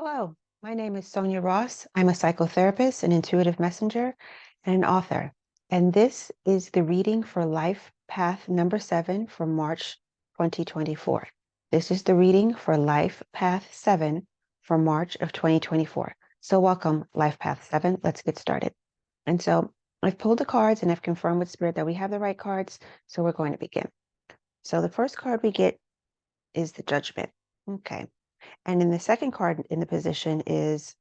Hello, my name is Sonia Ross. I'm a psychotherapist, an intuitive messenger, and an author. And this is the reading for Life Path number 7 for March 2024. This is the reading for Life Path 7 for March of 2024. So welcome, Life Path 7. Let's get started. And so I've pulled the cards and I've confirmed with Spirit that we have the right cards. So we're going to begin. So the first card we get is the Judgment. Okay. And in the second card in the position is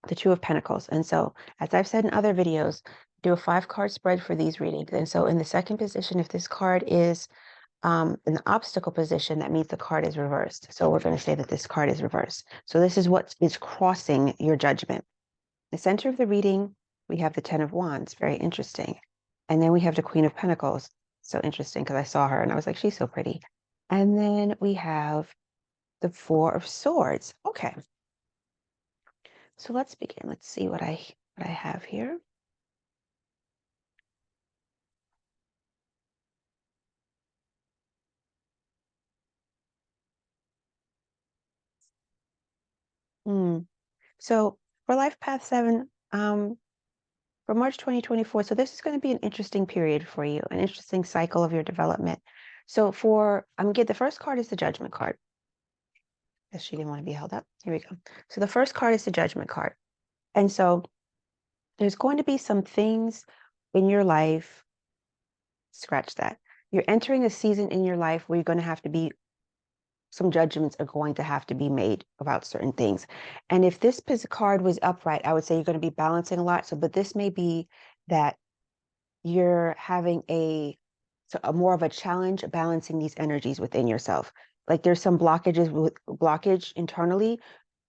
the Two of Pentacles. And so, as I've said in other videos, do a 5-card spread for these readings. And so in the second position, if this card is in the obstacle position, that means the card is reversed. So we're going to say that this card is reversed. So this is what is crossing your judgment. The center of the reading, we have the 10 of Wands. Very interesting. And then we have the Queen of Pentacles. So interesting because I saw her and I was like, she's so pretty. And then we have the 4 of Swords. Okay. So let's begin. Let's see what I have here. So for Life Path 7, for March 2024, so this is going to be an interesting period for you, an interesting cycle of your development. So I'm gonna get the first card is the Judgment card. Guess she didn't want to be held up. Here we go. So the first card is the Judgment card. And so there's going to be some things in your life, scratch that. You're entering a season in your life where you're going to have to be some judgments are going to have to be made about certain things. And if this card was upright, I would say you're going to be balancing a lot. So, but this may be that you're having a more of a challenge balancing these energies within yourself. Like there's some blockage internally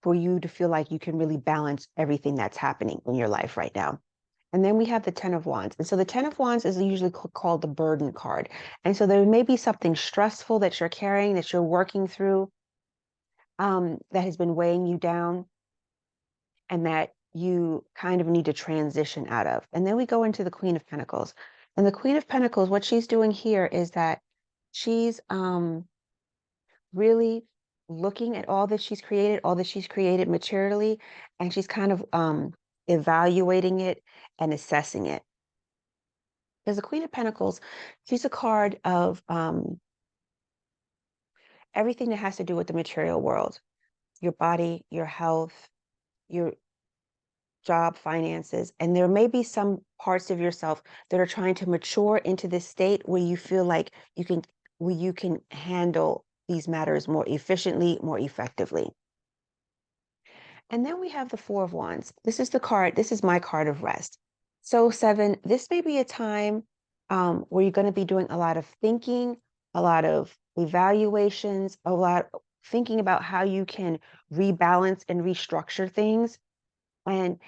for you to feel like you can really balance everything that's happening in your life right now. And then we have the 10 of Wands. And so the 10 of Wands is usually called the burden card. And so there may be something stressful that you're carrying, that you're working through, that has been weighing you down and that you kind of need to transition out of. And then we go into the Queen of Pentacles. And the Queen of Pentacles, what she's doing here is that she's really looking at all that she's created materially, and she's kind of evaluating it and assessing it. Because the Queen of Pentacles, she's a card of everything that has to do with the material world, your body, your health, your job, finances. And there may be some parts of yourself that are trying to mature into this state where you feel like where you can handle these matters more efficiently, more effectively. And then we have the 4 of Wands. This is my card of rest. So 7, this may be a time where you're going to be doing a lot of thinking, a lot of evaluations, a lot thinking about how you can rebalance and restructure things. And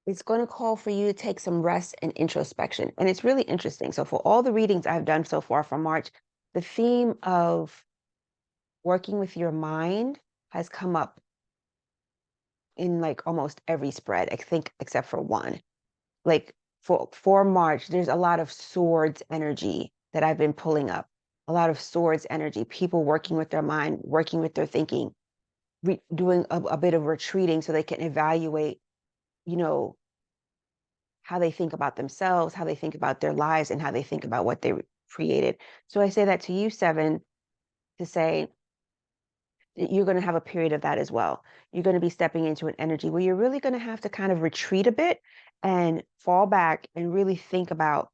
it's going to call for you to take some rest and introspection. And it's really interesting. So for all the readings I've done so far from March, the theme of working with your mind has come up in like almost every spread, I think, except for one. Like for March, there's a lot of swords energy that I've been pulling up. A lot of swords energy, people working with their mind, working with their thinking, doing a bit of retreating so they can evaluate, you know, how they think about themselves, how they think about their lives, and how they think about what they created. So I say that to you, 7, to say that you're going to have a period of that as well. You're going to be stepping into an energy where you're really going to have to kind of retreat a bit and fall back and really think about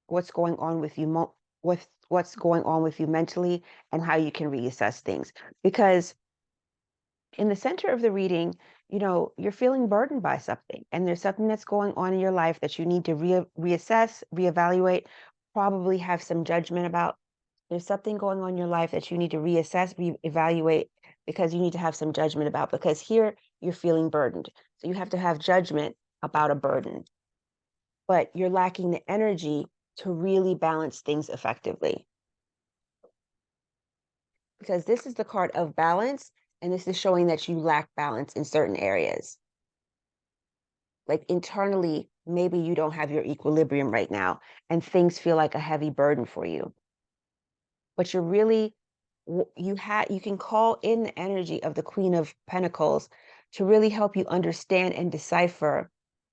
what's going on with you, what's going on with you mentally, and how you can reassess things. Because in the center of the reading, you're feeling burdened by something, and there's something that's going on in your life that you need to reassess, reevaluate, probably have some judgment about. There's something going on in your life that you need to reassess, reevaluate, because you need to have some judgment about, because here you're feeling burdened. So you have to have judgment about a burden, but you're lacking the energy to really balance things effectively. Because this is the card of balance, and this is showing that you lack balance in certain areas. Like internally, maybe you don't have your equilibrium right now, and things feel like a heavy burden for you. But you're really You can call in the energy of the Queen of Pentacles to really help you understand and decipher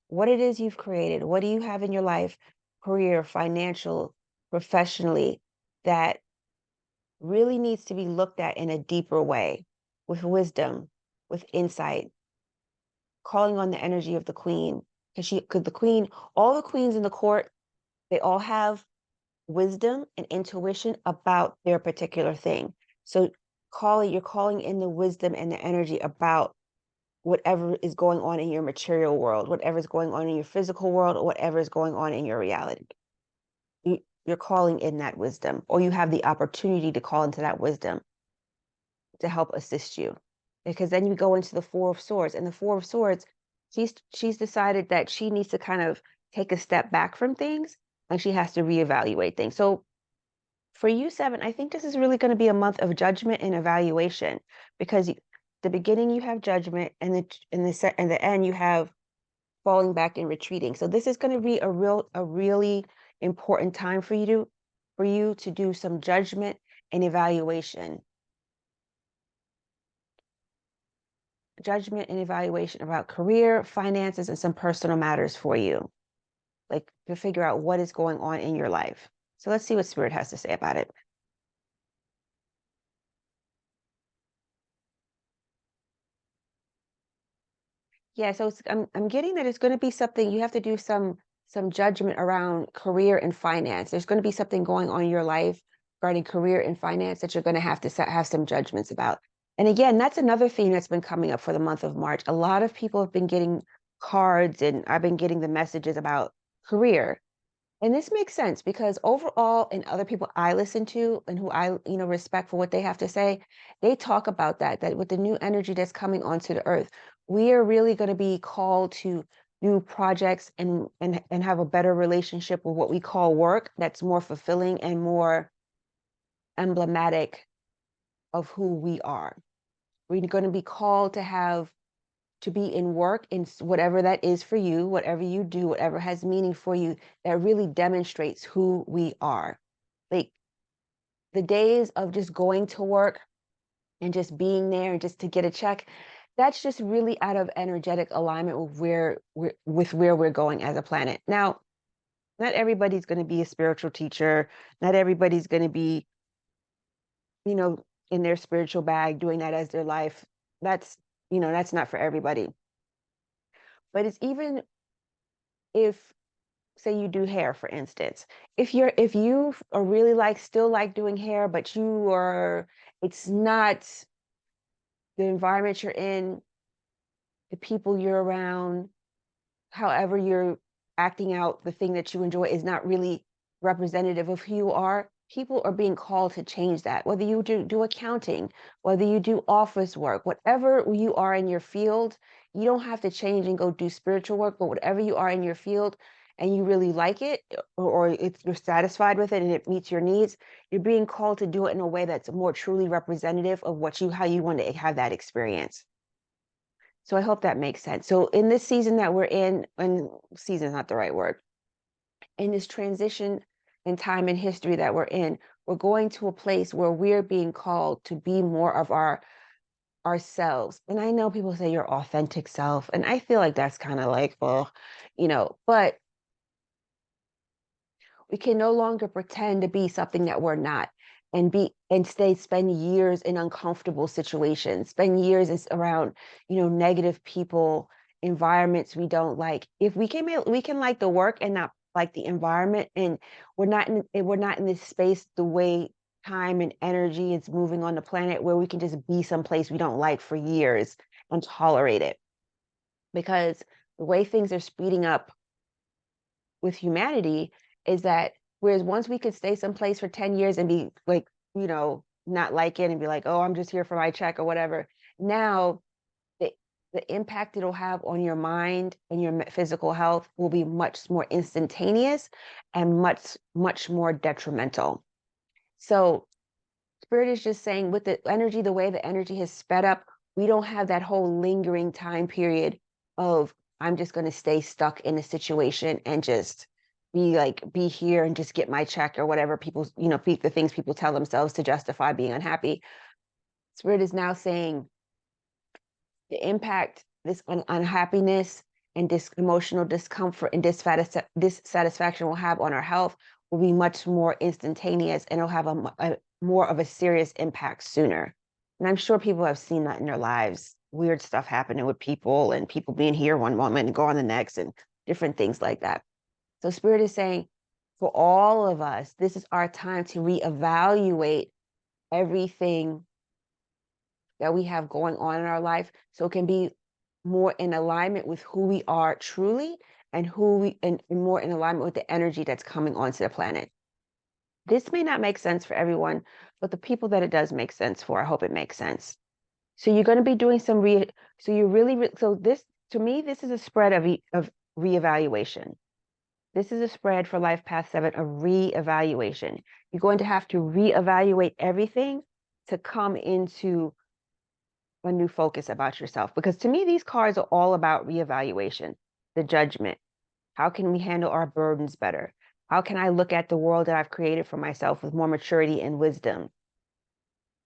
what it is you've created. What do you have in your life, career, financial, professionally, that really needs to be looked at in a deeper way, with wisdom, with insight, calling on the energy of the queen. Because the queen, all the queens in the court, they all have wisdom and intuition about their particular thing. So you're calling in the wisdom and the energy about whatever is going on in your material world, whatever is going on in your physical world, or whatever is going on in your reality. You're calling in that wisdom, or you have the opportunity to call into that wisdom to help assist you. Because then you go into the Four of Swords, and the Four of Swords, she's decided that she needs to kind of take a step back from things, and she has to reevaluate things. So for you, Seven, I think this is really going to be a month of judgment and evaluation, because the beginning you have judgment, and the end you have falling back and retreating. So this is going to be a really important time for you to do some judgment and evaluation. Judgment and evaluation about career, finances, and some personal matters for you, like to figure out what is going on in your life. So let's see what Spirit has to say about it. Yeah, so I'm getting that it's going to be something you have to do some judgment around career and finance. There's going to be something going on in your life regarding career and finance that you're going to have to have some judgments about. And again, that's another theme that's been coming up for the month of March. A lot of people have been getting cards, and I've been getting the messages about career. And this makes sense because overall, and other people I listen to and who I respect for what they have to say, they talk about that with the new energy that's coming onto the earth, we are really going to be called to new projects and have a better relationship with what we call work that's more fulfilling and more emblematic of who we are. We're going to be called to be in work in whatever that is for you, whatever you do, whatever has meaning for you, that really demonstrates who we are. Like the days of just going to work and just being there and just to get a check, that's just really out of energetic alignment with where we're going as a planet. Now, not everybody's going to be a spiritual teacher. Not everybody's going to be, you know, in their spiritual bag doing that as their life. That's not for everybody. But it's even if, say you do hair, for instance, if you are really still like doing hair, but it's not the environment you're in, the people you're around, however you're acting out the thing that you enjoy is not really representative of who you are, people are being called to change that. Whether you do accounting, whether you do office work, whatever you are in your field, you don't have to change and go do spiritual work, but whatever you are in your field and you really like it, or you're satisfied with it and it meets your needs, you're being called to do it in a way that's more truly representative of how you want to have that experience. So I hope that makes sense. So in this season that we're in, and season is not the right word, in this transition in time and history that we're in, we're going to a place where we're being called to be more of ourselves. And I know people say your authentic self, and I feel like that's kind of like, well, but we can no longer pretend to be something that we're not, and spend years in uncomfortable situations, spend years around, negative people, environments we don't like. If we can like the work and not like the environment, and we're not in this space, the way time and energy is moving on the planet, where we can just be someplace we don't like for years and tolerate it. Because the way things are speeding up with humanity is that, whereas once we could stay someplace for 10 years and be like, not like it and be like, oh, I'm just here for my check or whatever. Now, the, the impact it'll have on your mind and your physical health will be much more instantaneous and much, much more detrimental. So Spirit is just saying, with the way the energy has sped up, we don't have that whole lingering time period of, I'm just going to stay stuck in a situation and just be here and just get my check or whatever people, the things people tell themselves to justify being unhappy. Spirit is now saying the impact this unhappiness and this emotional discomfort and dissatisfaction will have on our health will be much more instantaneous, and it'll have a more of a serious impact sooner. And I'm sure people have seen that in their lives. Weird stuff happening with people, and people being here one moment and gone the next, and different things like that. So Spirit is saying, for all of us, this is our time to reevaluate everything that we have going on in our life, so it can be more in alignment with who we are truly, and and more in alignment with the energy that's coming onto the planet. This may not make sense for everyone, but the people that it does make sense for, I hope it makes sense. So you're going to be doing some so you really so this, to me, this is a spread of reevaluation. This is a spread for Life Path 7 of reevaluation. You're going to have to reevaluate everything to come into a new focus about yourself. Because to me, these cards are all about reevaluation, the judgment. How can we handle our burdens better? How can I look at the world that I've created for myself with more maturity and wisdom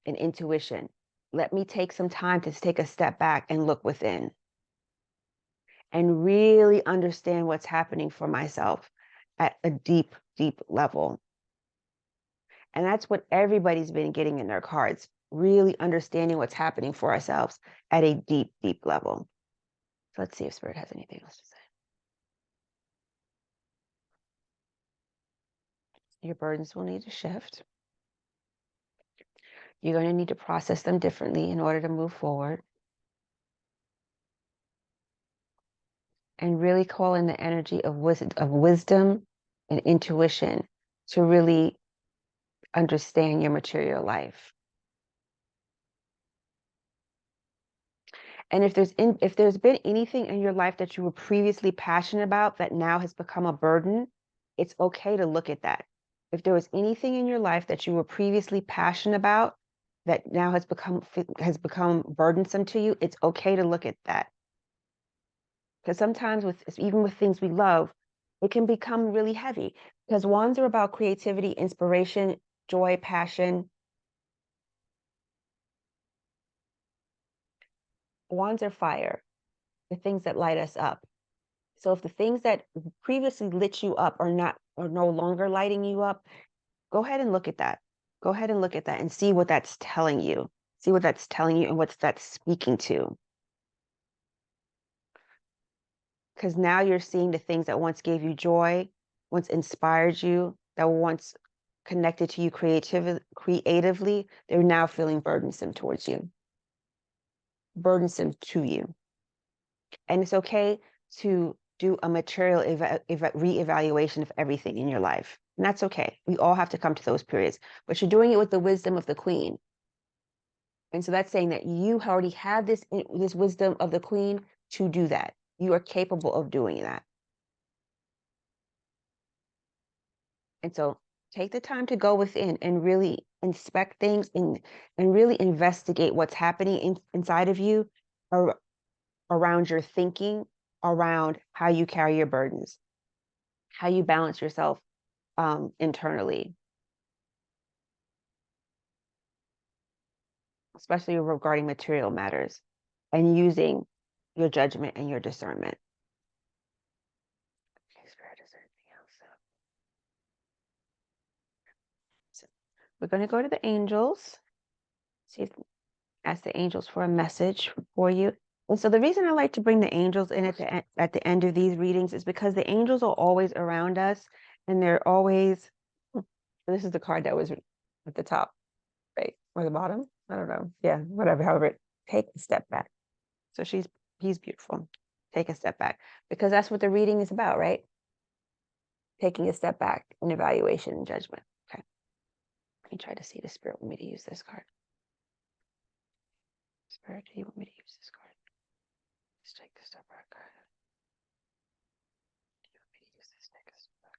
and intuition? Let me take some time to take a step back and look within and really understand what's happening for myself at a deep, deep level. And that's what everybody's been getting in their cards, really understanding what's happening for ourselves at a deep, deep level. So let's see if Spirit has anything else to say. Your burdens will need to shift. You're going to need to process them differently in order to move forward. And really call in the energy of wisdom and intuition to really understand your material life. And if there's been anything in your life that you were previously passionate about that now has become a burden, it's okay to look at that. If there was anything in your life that you were previously passionate about that now has become burdensome to you, it's okay to look at that. Because sometimes even with things we love, it can become really heavy, because wands are about creativity, inspiration, joy, passion. Wands are fire, the things that light us up. So if the things that previously lit you up are no longer lighting you up, go ahead and look at that. Go ahead and look at that and see what that's telling you. See what that's telling you and what's that speaking to. Because now you're seeing the things that once gave you joy, once inspired you, that were once connected to you creatively, they're now feeling burdensome towards you, burdensome to you. And it's okay to do a material reevaluation of everything in your life. And that's okay. We all have to come to those periods, but you're doing it with the wisdom of the Queen. And so that's saying that you already have this wisdom of the Queen to do that. You are capable of doing that. And so take the time to go within and really inspect things and really investigate what's happening inside of you, or around your thinking, around how you carry your burdens, how you balance yourself internally, especially regarding material matters, and using your judgment and your discernment. Okay, Spirit, is there anything else? So we're going to go to the angels, see if ask the angels for a message for you. And so the reason I like to bring the angels in at the end of these readings is because the angels are always around us, and they're always, this is the card that was at the top, right? Or the bottom. I don't know. Yeah, whatever. However, take a step back. So he's beautiful. Take a step back, because that's what the reading is about, right? Taking a step back in evaluation and judgment. Okay. Let me try to see the Spirit want me to use this card. Spirit, do you want me to use this card? Let's take a step back. Do you want me to use this? Take a step back.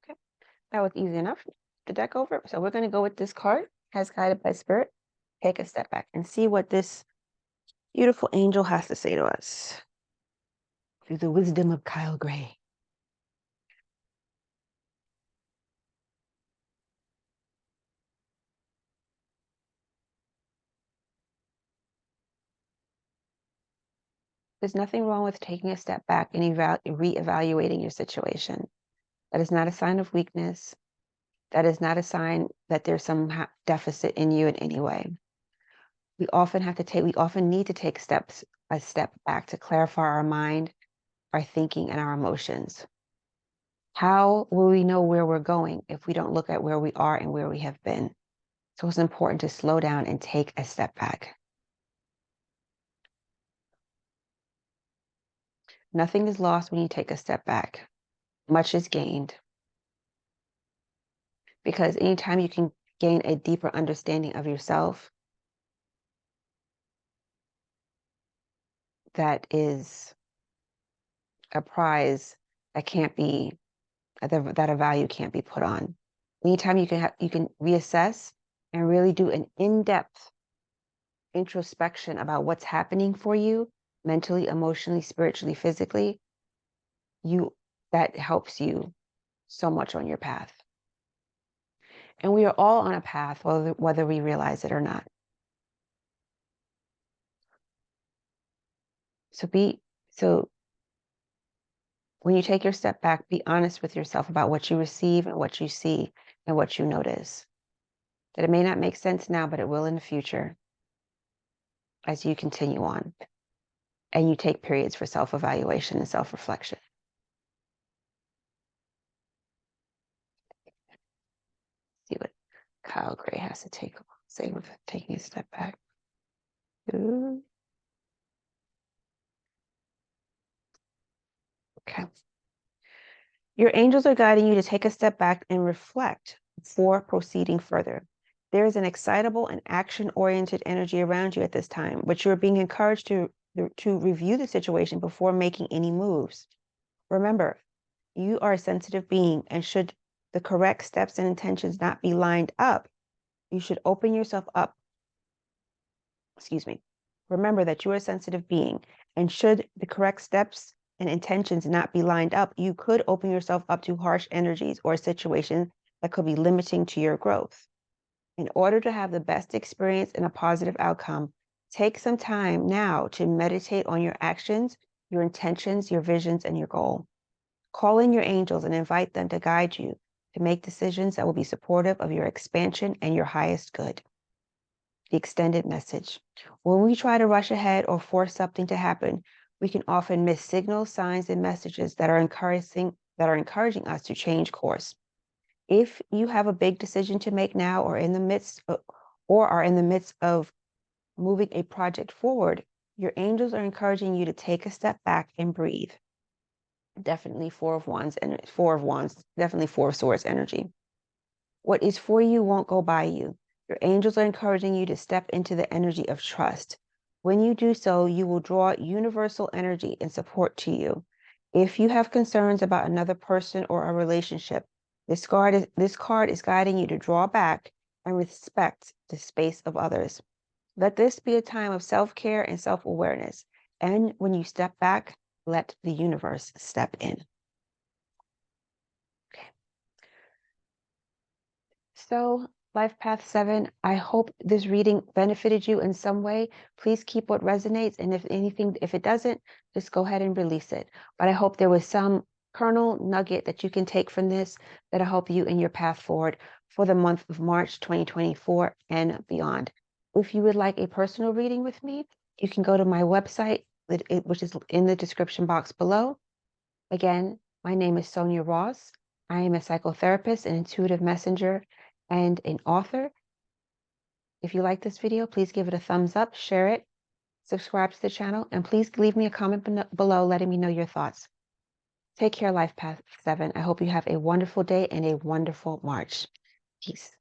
Okay. That was easy enough. The deck over. So we're going to go with this card, as guided by Spirit. Take a step back and see what this beautiful angel has to say to us. through the wisdom of Kyle Gray. There's nothing wrong with taking a step back and reevaluating your situation. That is not a sign of weakness. That is not a sign that there's some deficit in you in any way. We often need to take a step back to clarify our mind, our thinking, and our emotions. How will we know where we're going if we don't look at where we are and where we have been? So it's important to slow down and take a step back. Nothing is lost when you take a step back. Much is gained. Because anytime you can gain a deeper understanding of yourself, that is a prize that can't be that a value can't be put on. Anytime you can reassess and really do an in-depth introspection about what's happening for you mentally, emotionally, spiritually, physically, that helps you so much on your path. And we are all on a path, whether we realize it or not. So when you take your step back, be honest with yourself about what you receive and what you see and what you notice. That it may not make sense now, but it will in the future as you continue on and you take periods for self-evaluation and self-reflection. See what Kyle Gray has to say with taking a step back. Ooh. Okay. Your angels are guiding you to take a step back and reflect before proceeding further. There is an excitable and action-oriented energy around you at this time, but you're being encouraged to review the situation before making any moves. Remember, you are a sensitive being, and should the correct steps and intentions not be lined up, you should open yourself up. Excuse me. Remember that you are a sensitive being, and should the correct steps and intentions not be lined up, you could open yourself up to harsh energies or situations that could be limiting to your growth. In order to have the best experience and a positive outcome, take some time now to meditate on your actions, your intentions, your visions, and your goal. Call in your angels and invite them to guide you to make decisions that will be supportive of your expansion and your highest good. The extended message. When we try to rush ahead or force something to happen, we can often miss signals, signs, and messages that are encouraging us to change course. If you have a big decision to make now or are in the midst of moving a project forward, your angels are encouraging you to take a step back and breathe. Definitely Four of Wands, definitely Four of Swords energy. What is for you won't go by you. Your angels are encouraging you to step into the energy of trust. When you do so, you will draw universal energy and support to you. If you have concerns about another person or a relationship, this card is guiding you to draw back and respect the space of others. Let this be a time of self-care and self-awareness. And when you step back, let the universe step in. Okay. So, Life Path 7, I hope this reading benefited you in some way. Please keep what resonates. And if it doesn't, just go ahead and release it. But I hope there was some kernel nugget that you can take from this that'll help you in your path forward for the month of March 2024 and beyond. If you would like a personal reading with me, you can go to my website, which is in the description box below. Again, my name is Sonia Ross. I am a psychotherapist, an intuitive messenger, and an author. If you like this video, please give it a thumbs up, share it, subscribe to the channel, and please leave me a comment below letting me know your thoughts. Take care, Life Path 7. I hope you have a wonderful day and a wonderful March. Peace.